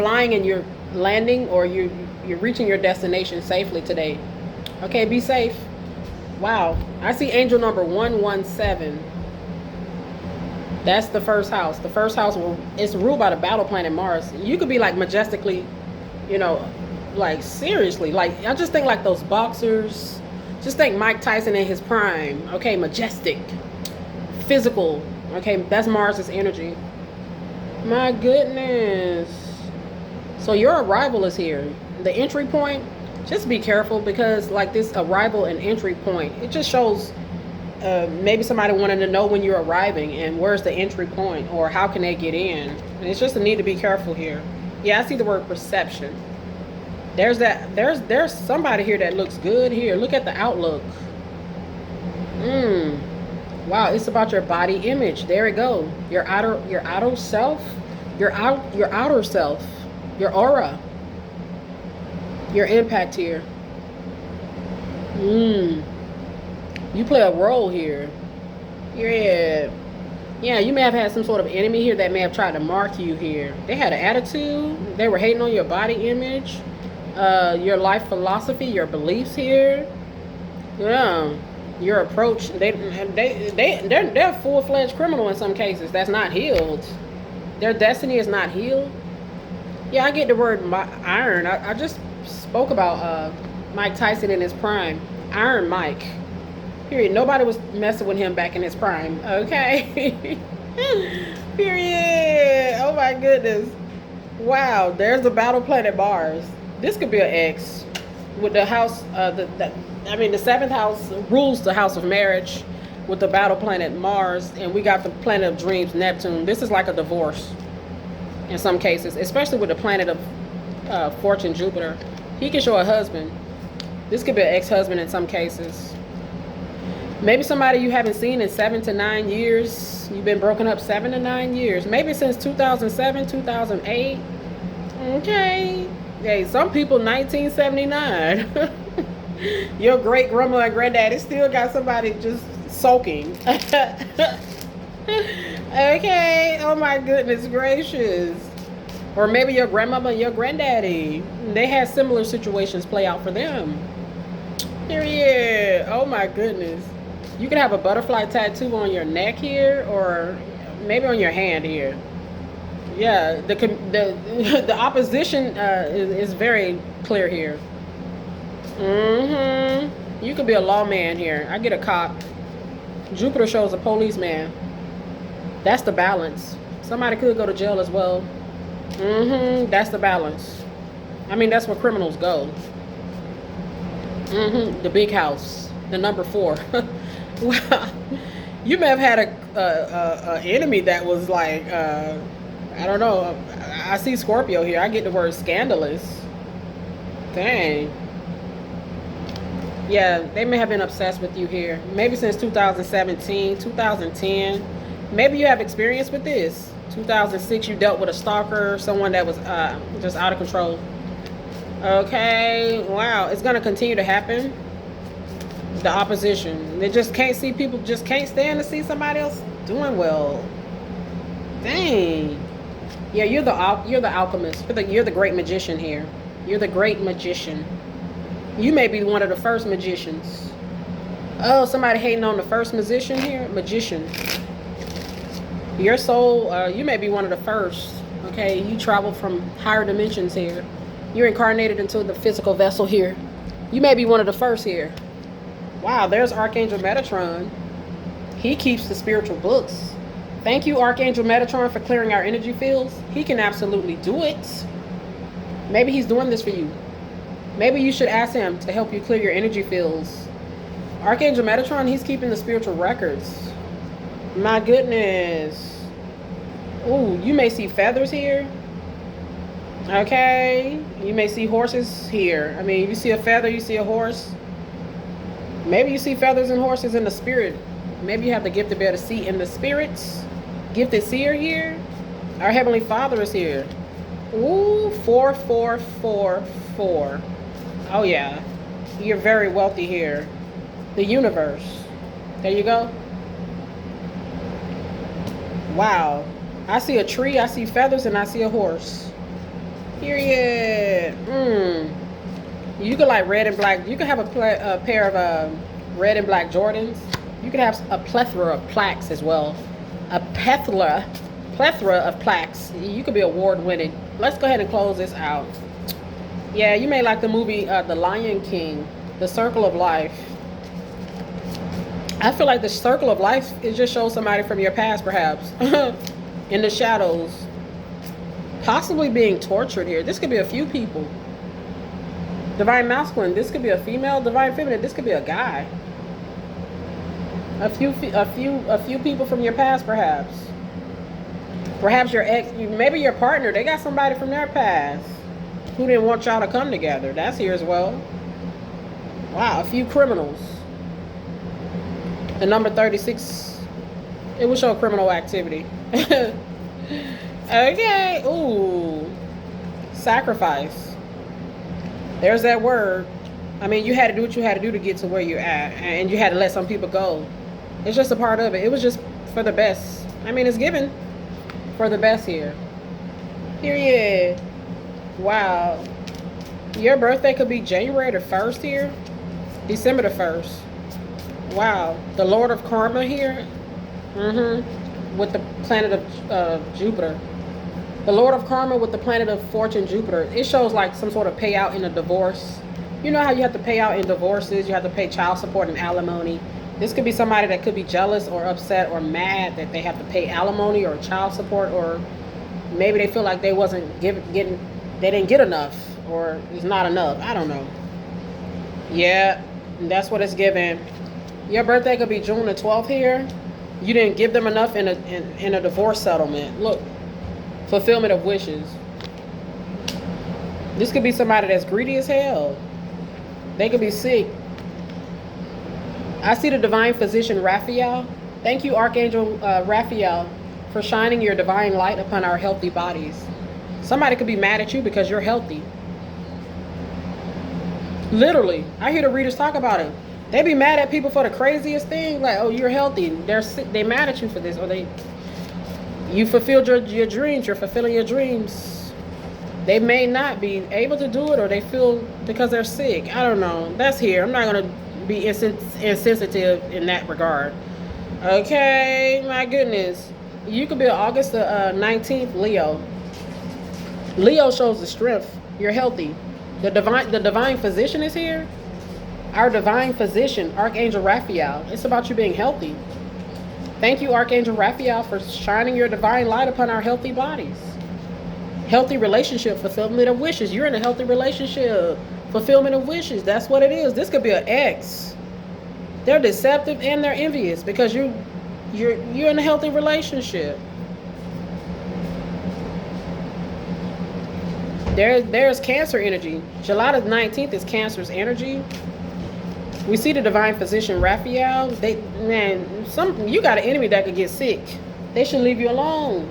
flying and you're landing, or you're reaching your destination safely today. Okay, be safe. Wow. I see angel number 117. That's the first house. The first house is ruled by the battle planet Mars. You could be like majestically, you know, like seriously. Like I just think like those boxers. Just think Mike Tyson in his prime. Okay, majestic, physical. Okay, that's Mars's energy. My goodness. So your arrival is here. The entry point. Just be careful, because like this arrival and entry point, it just shows maybe somebody wanted to know when you're arriving and where's the entry point, or how can they get in. And it's just a need to be careful here. Yeah, I see the word perception. There's somebody here that looks good here. Look at the outlook. Wow, it's about your body image. There we go. Your outer self, your outer self, your aura, your impact here. You play a role here. Yeah, you may have had some sort of enemy here that may have tried to mark you here. They had an attitude. They were hating on your body image, your life philosophy, your beliefs here. Yeah, your approach. They're a full-fledged criminal in some cases that's not healed. Their destiny is not healed. Yeah, I get the word iron. I just spoke about Mike Tyson in his prime. Iron Mike. Period. Nobody was messing with him back in his prime. Okay. Period. Oh my goodness. Wow. There's the battle planet Mars. This could be an X. With the house, the seventh house rules the house of marriage with the battle planet Mars, and we got the planet of dreams, Neptune. This is like a divorce in some cases, especially with the planet of fortune, Jupiter. He can show a husband. This could be an ex-husband in some cases. Maybe somebody you haven't seen in 7 to 9 years. You've been broken up 7 to 9 years. Maybe since 2007, 2008. Okay. Hey, some people 1979. Your great grandma and granddaddy still got somebody just soaking. Okay. Oh my goodness gracious. Or maybe your grandmama and your granddaddy. They had similar situations play out for them. Period. Oh my goodness. You can have a butterfly tattoo on your neck here, or maybe on your hand here. Yeah, the opposition is very clear here. You could be a lawman here. I get a cop. Jupiter shows a policeman. That's the balance. Somebody could go to jail as well. That's the balance. I mean, that's where criminals go. The big house, the number 4. Wow, you may have had a enemy that was like, I don't know. I see Scorpio here. I get the word scandalous. Dang. Yeah, they may have been obsessed with you here. Maybe since 2017, 2010. Maybe you have experience with this. 2006, you dealt with a stalker, someone that was just out of control. Okay, wow, it's going to continue to happen. The opposition. They just can't see, people just can't stand to see somebody else doing well. Dang. Yeah, you're the alchemist. You're the great magician here. You're the great magician. You may be one of the first magicians. Oh, somebody hating on the first magician here? Magician. Your soul, you may be one of the first. Okay, you travel from higher dimensions here. You're incarnated into the physical vessel here. You may be one of the first here. Wow, there's Archangel Metatron. He keeps the spiritual books. Thank you, Archangel Metatron, for clearing our energy fields. He can absolutely do it. Maybe he's doing this for you. Maybe you should ask him to help you clear your energy fields. Archangel Metatron, he's keeping the spiritual records. My goodness. Ooh, you may see feathers here. Okay. You may see horses here. I mean, if you see a feather, you see a horse. Maybe you see feathers and horses in the spirit. Maybe you have the gift to be able to see in the spirits. Gifted seer here. Our Heavenly Father is here. Ooh, 4444. Oh yeah. You're very wealthy here. The universe. There you go. Wow. I see a tree, I see feathers, and I see a horse. Period. You could like red and black. You could have a pair of red and black Jordans. You could have a plethora of plaques as well. A plethora of plaques. You could be award winning. Let's go ahead and close this out. Yeah, you may like the movie The Lion King, The Circle of Life. I feel like the circle of life, it just shows somebody from your past, perhaps, in the shadows, possibly being tortured here. This could be a few people. Divine masculine, this could be a female. Divine feminine, this could be a guy. A few people from your past, perhaps. Perhaps your ex, maybe your partner, they got somebody from their past who didn't want y'all to come together. That's here as well. Wow, a few criminals. The number 36, it will show criminal activity. Okay, ooh, sacrifice. There's that word. I mean, you had to do what you had to do to get to where you're at, and you had to let some people go. It's just a part of it. It was just for the best. I mean, it's given for the best here. Period. Wow. Your birthday could be January the 1st here, December the 1st. Wow, the Lord of Karma here, with the planet of Jupiter. The Lord of Karma with the planet of Fortune, Jupiter. It shows like some sort of payout in a divorce. You know how you have to pay out in divorces, you have to pay child support and alimony. This could be somebody that could be jealous or upset or mad that they have to pay alimony or child support, or maybe they feel like they they didn't get enough, or it's not enough. I don't know. Yeah, that's what it's given. Your birthday could be June the 12th here. You didn't give them enough in a divorce settlement. Look, fulfillment of wishes. This could be somebody that's greedy as hell. They could be sick. I see the divine physician Raphael. Thank you, Archangel Raphael, for shining your divine light upon our healthy bodies. Somebody could be mad at you because you're healthy. Literally, I hear the readers talk about it. They be mad at people for the craziest thing, like, oh, you're healthy. They mad at you for this, or you fulfilled your dreams. You're fulfilling your dreams. They may not be able to do it, or they feel because they're sick. I don't know. That's here. I'm not gonna be insensitive in that regard. Okay, my goodness. You could be August the 19th, Leo. Leo shows the strength. You're healthy. The divine physician is here. Our divine physician, Archangel Raphael. It's about you being healthy. Thank you, Archangel Raphael, for shining your divine light upon our healthy bodies. Healthy relationship, fulfillment of wishes. You're in a healthy relationship, fulfillment of wishes. That's what it is. This could be an ex. They're deceptive and they're envious because you're in a healthy relationship. There's Cancer energy. July the 19th is Cancer's energy. We see the divine physician Raphael. You got an enemy that could get sick. They should leave you alone.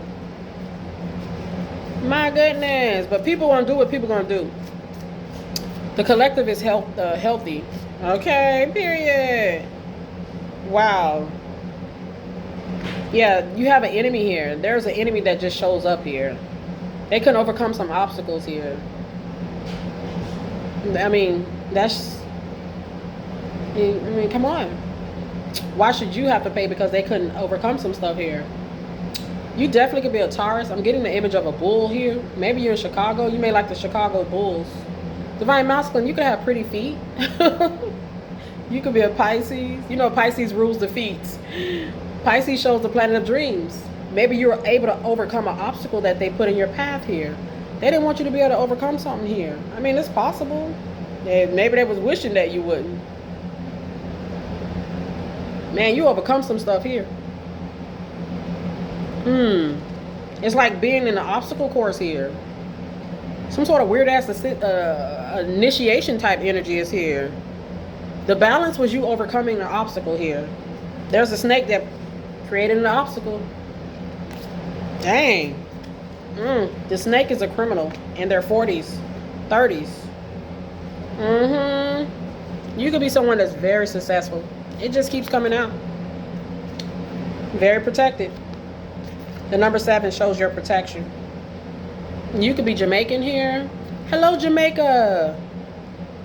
My goodness. But people want to do what people going to do. The collective is healthy. Okay, period. Wow. Yeah, you have an enemy here. There's an enemy that just shows up here. They couldn't overcome some obstacles here. I mean, come on. Why should you have to pay because they couldn't overcome some stuff here? You definitely could be a Taurus. I'm getting the image of a bull here. Maybe you're in Chicago. You may like the Chicago Bulls. Divine masculine, you could have pretty feet. You could be a Pisces. You know Pisces rules the feet. Pisces shows the planet of dreams. Maybe you were able to overcome an obstacle that they put in your path here. They didn't want you to be able to overcome something here. I mean, it's possible. Maybe they was wishing that you wouldn't. Man, you overcome some stuff here. It's like being in an obstacle course here. Some sort of weird ass initiation type energy is here. The balance was you overcoming an obstacle here. There's a snake that created an obstacle. Dang. The snake is a criminal in their 40s, 30s. You could be someone that's very successful. It just keeps coming out. Very protected. The number 7 shows your protection. You could be Jamaican here. Hello, Jamaica.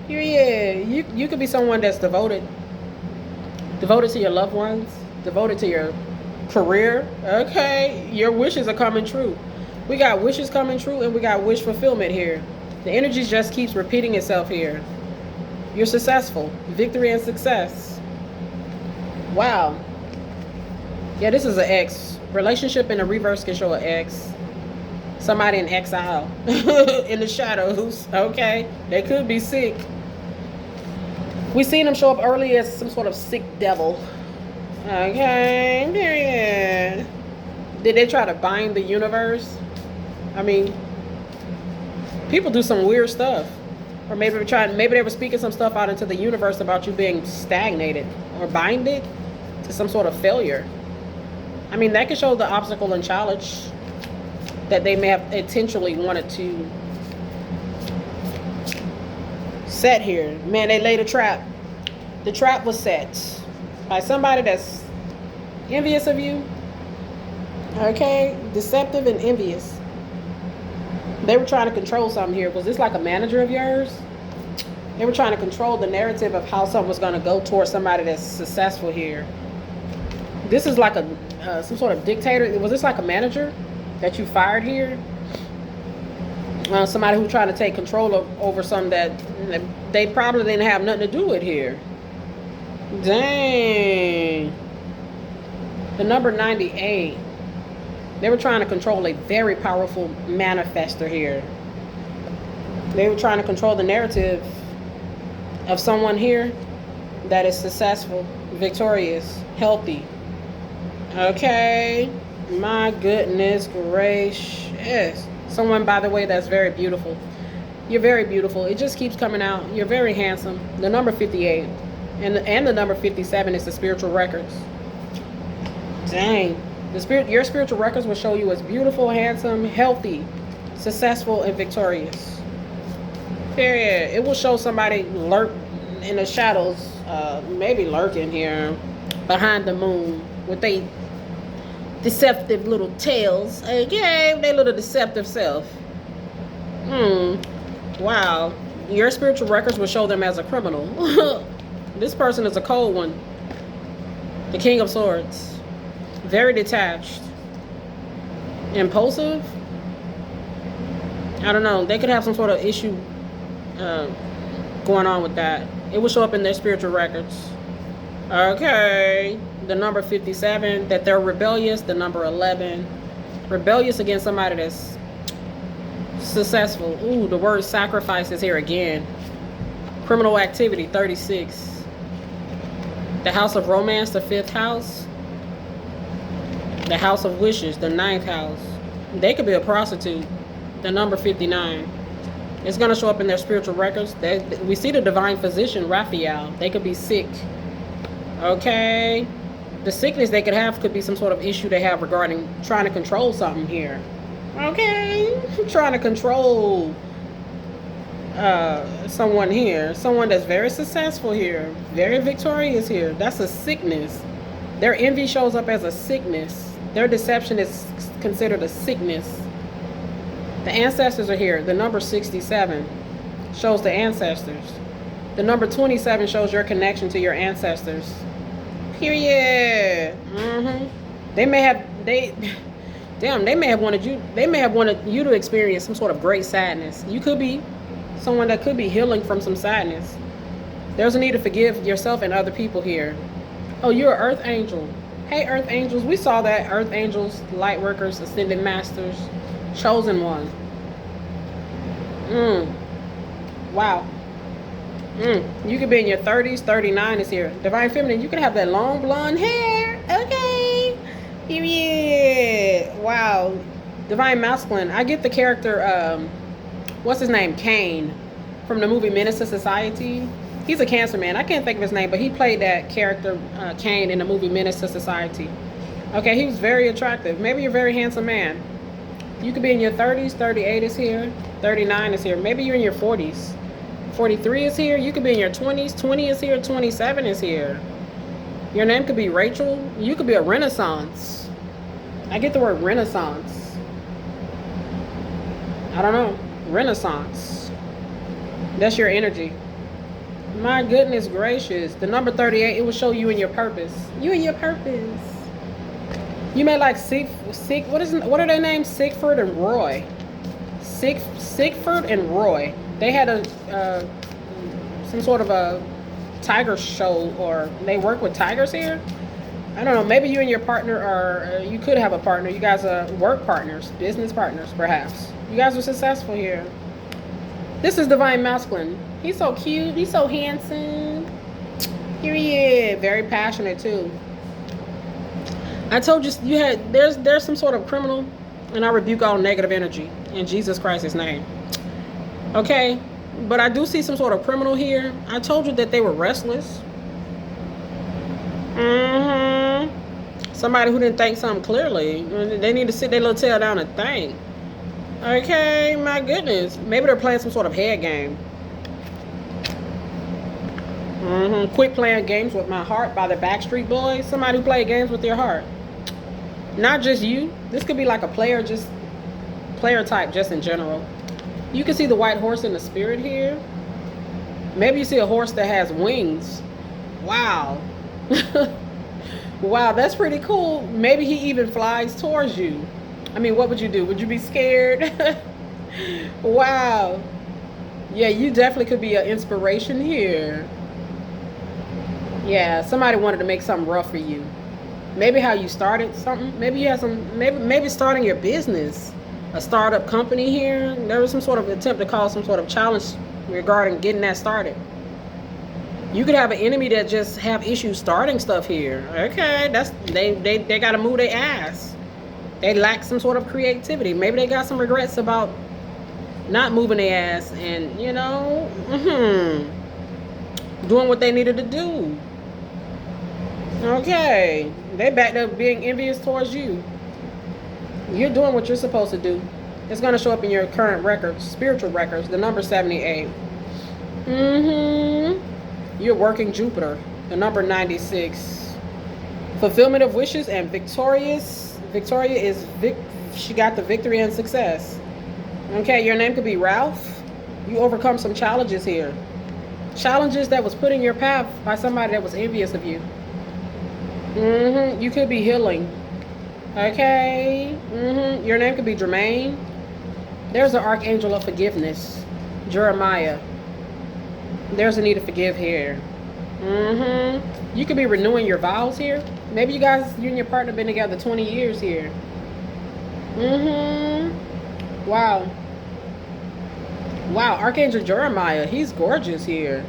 Here, yeah. You could be someone that's devoted to your loved ones, devoted to your career. Okay, your wishes are coming true. We got wishes coming true, and we got wish fulfillment here. The energy just keeps repeating itself here. You're successful. Victory and success. Wow. Yeah, this is an ex. Relationship in the reverse can show an ex. Somebody in exile. In the shadows. Okay. They could be sick. We seen them show up early as some sort of sick devil. Okay. Period. Did they try to bind the universe? I mean, people do some weird stuff. Or maybe they were speaking some stuff out into the universe about you being stagnated or binded to some sort of failure. I mean, that could show the obstacle and challenge that they may have intentionally wanted to set here. Man, they laid a trap. The trap was set by somebody that's envious of you. Okay? Deceptive and envious. They were trying to control something here. Was this like a manager of yours? They were trying to control the narrative of how something was going to go towards somebody that's successful here. This is like some sort of dictator. Was this like a manager that you fired here? Somebody who's trying to take control over something that they probably didn't have nothing to do with here. Dang. The number 98. They were trying to control a very powerful manifester here. They were trying to control the narrative of someone here that is successful, victorious, healthy. Okay. My goodness gracious. Someone, by the way, that's very beautiful. You're very beautiful. It just keeps coming out. You're very handsome. The number 58 and the number 57 is the spiritual records. Dang. Your spiritual records will show you as beautiful, handsome, healthy, successful, and victorious. Period. It will show somebody lurk in the shadows, maybe lurking here behind the moon with they deceptive little tails. Okay, they little deceptive self. Wow. Your spiritual records will show them as a criminal. This person is a cold one. The King of Swords. Very detached. Impulsive? I don't know. They could have some sort of issue going on with that. It will show up in their spiritual records. Okay. The number 57, that they're rebellious. The number 11. Rebellious against somebody that's successful. Ooh, the word sacrifice is here again. Criminal activity, 36. The house of romance, the 5th house. The house of wishes, the 9th house. They could be a prostitute. The number 59. It's going to show up in their spiritual records. We see the divine physician, Raphael. They could be sick. Okay. The sickness they could have could be some sort of issue they have regarding trying to control something here. Okay. Trying to control someone here. Someone that's very successful here. Very victorious here. That's a sickness. Their envy shows up as a sickness. Their deception is considered a sickness. The ancestors are here. The number 67 shows the ancestors. The number 27 shows your connection to your ancestors. Period. They may have wanted you to experience some sort of great sadness. You could be someone that could be healing from some sadness. There's a need to forgive yourself and other people here. Oh, you're an earth angel. Hey, earth angels. We saw that. Earth angels, light workers, ascended masters, chosen one. Wow. You could be in your 30s. 39 is here. Divine feminine. You can have that long blonde hair. Okay. Period. Wow. Divine masculine. I get the character, what's his name? Kane from the movie Menace to Society. He's a Cancer man. I can't think of his name, but he played that character, Kane, in the movie Menace to Society. Okay, he was very attractive. Maybe you're a very handsome man. You could be in your 30s. 38 is here. 39 is here. Maybe you're in your 40s. 43 is here. You could be in your 20s. 20 is here. 27 is here. Your name could be Rachel. You could be a Renaissance. I get the word Renaissance. I don't know. Renaissance. That's your energy. My goodness gracious. The number 38, it will show you in your purpose. You and your purpose. You may like what are their names? Sigford and Roy. Sigford and Roy. They had a some sort of a tiger show, or they work with tigers here. I don't know. Maybe you and your partner are. You could have a partner. You guys are work partners, business partners, perhaps. You guys are successful here. This is divine masculine. He's so cute. He's so handsome. Here he is. Very passionate too. I told you there's some sort of criminal, and I rebuke all negative energy in Jesus Christ's name. Okay, but I do see some sort of criminal here. I told you that they were restless. Somebody who didn't think something clearly. They need to sit their little tail down and think. Okay, my goodness. Maybe they're playing some sort of head game. Quit playing games with my heart by the Backstreet Boys. Somebody who played games with your heart. Not just you. This could be like a player type just in general. You can see the white horse in the spirit here. Maybe you see a horse that has wings. Wow. Wow, that's pretty cool. Maybe he even flies towards you. I mean, what would you do? Would you be scared? Wow. Yeah, you definitely could be an inspiration here. Yeah, somebody wanted to make something rough for you. Maybe how you started something. Maybe you had maybe starting your business, a startup company here. There was some sort of attempt to cause some sort of challenge regarding getting that started. You could have an enemy that just have issues starting stuff here. Okay, they got to move their ass. They lack some sort of creativity. Maybe they got some regrets about not moving their ass and, doing what they needed to do. Okay, they backed up being envious towards you. You're doing what you're supposed to do. It's going to show up in your current records, spiritual records, the number 78. You're working Jupiter, the number 96. Fulfillment of wishes and victorious. Victoria is she got the victory and success. Okay, your name could be Ralph. You overcome some challenges here. Challenges that was put in your path by somebody that was envious of you. You could be healing. Okay. Your name could be Jermaine. There's an archangel of forgiveness. Jeremiah. There's a need to forgive here. You could be renewing your vows here. Maybe you and your partner been together 20 years here. Wow. Wow, Archangel Jeremiah, he's gorgeous here.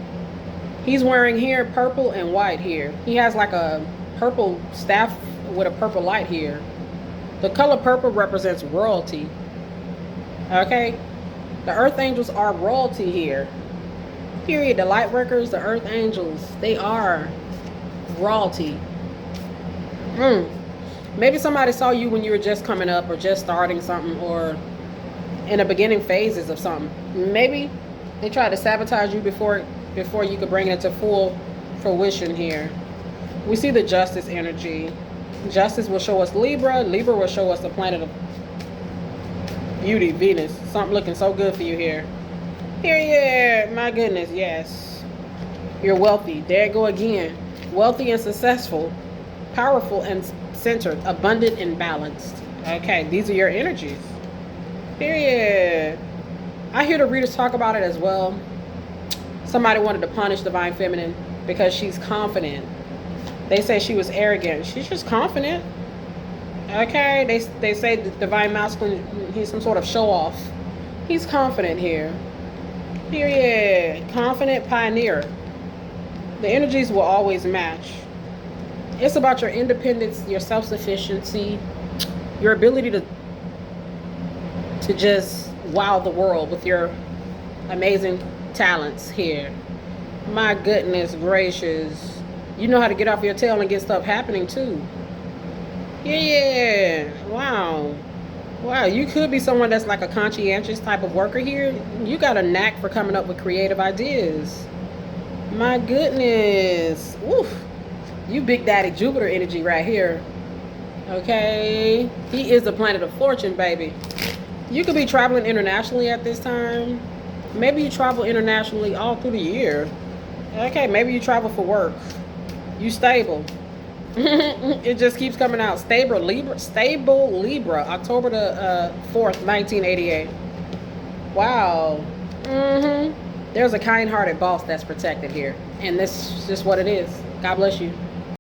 He's wearing here purple and white here. He has like a purple staff with a purple light here. The color purple represents royalty. Okay? The earth angels are royalty here. Period. The light workers, the earth angels, they are royalty. Maybe somebody saw you when you were just coming up or just starting something or in the beginning phases of something. Maybe they tried to sabotage you before you could bring it to full fruition here. We see the justice energy. Justice will show us Libra. Libra will show us the planet of beauty, Venus. Something looking so good for you here. Period. My goodness, yes. You're wealthy. There you go again. Wealthy and successful. Powerful and centered. Abundant and balanced. Okay, these are your energies. Period. I hear the readers talk about it as well. Somebody wanted to punish Divine Feminine because she's confident. They say she was arrogant. She's just confident. Okay, they say the Divine Masculine, he's some sort of show-off. He's confident here. Period. Confident pioneer. The energies will always match. It's about your independence, your self-sufficiency, your ability to just wow the world with your amazing talents here. My goodness gracious. You know how to get off your tail and get stuff happening too. Yeah. Wow. Wow, you could be someone that's like a conscientious type of worker here. You got a knack for coming up with creative ideas. My goodness. Oof. You Big Daddy Jupiter energy right here. Okay. He is the planet of fortune, baby. You could be traveling internationally at this time. Maybe you travel internationally all through the year. Okay, maybe you travel for work. You stable. It just keeps coming out. Stable Libra, October the 4th, 1988. Wow. There's a kind-hearted boss that's protected here. And this is just what it is. God bless you.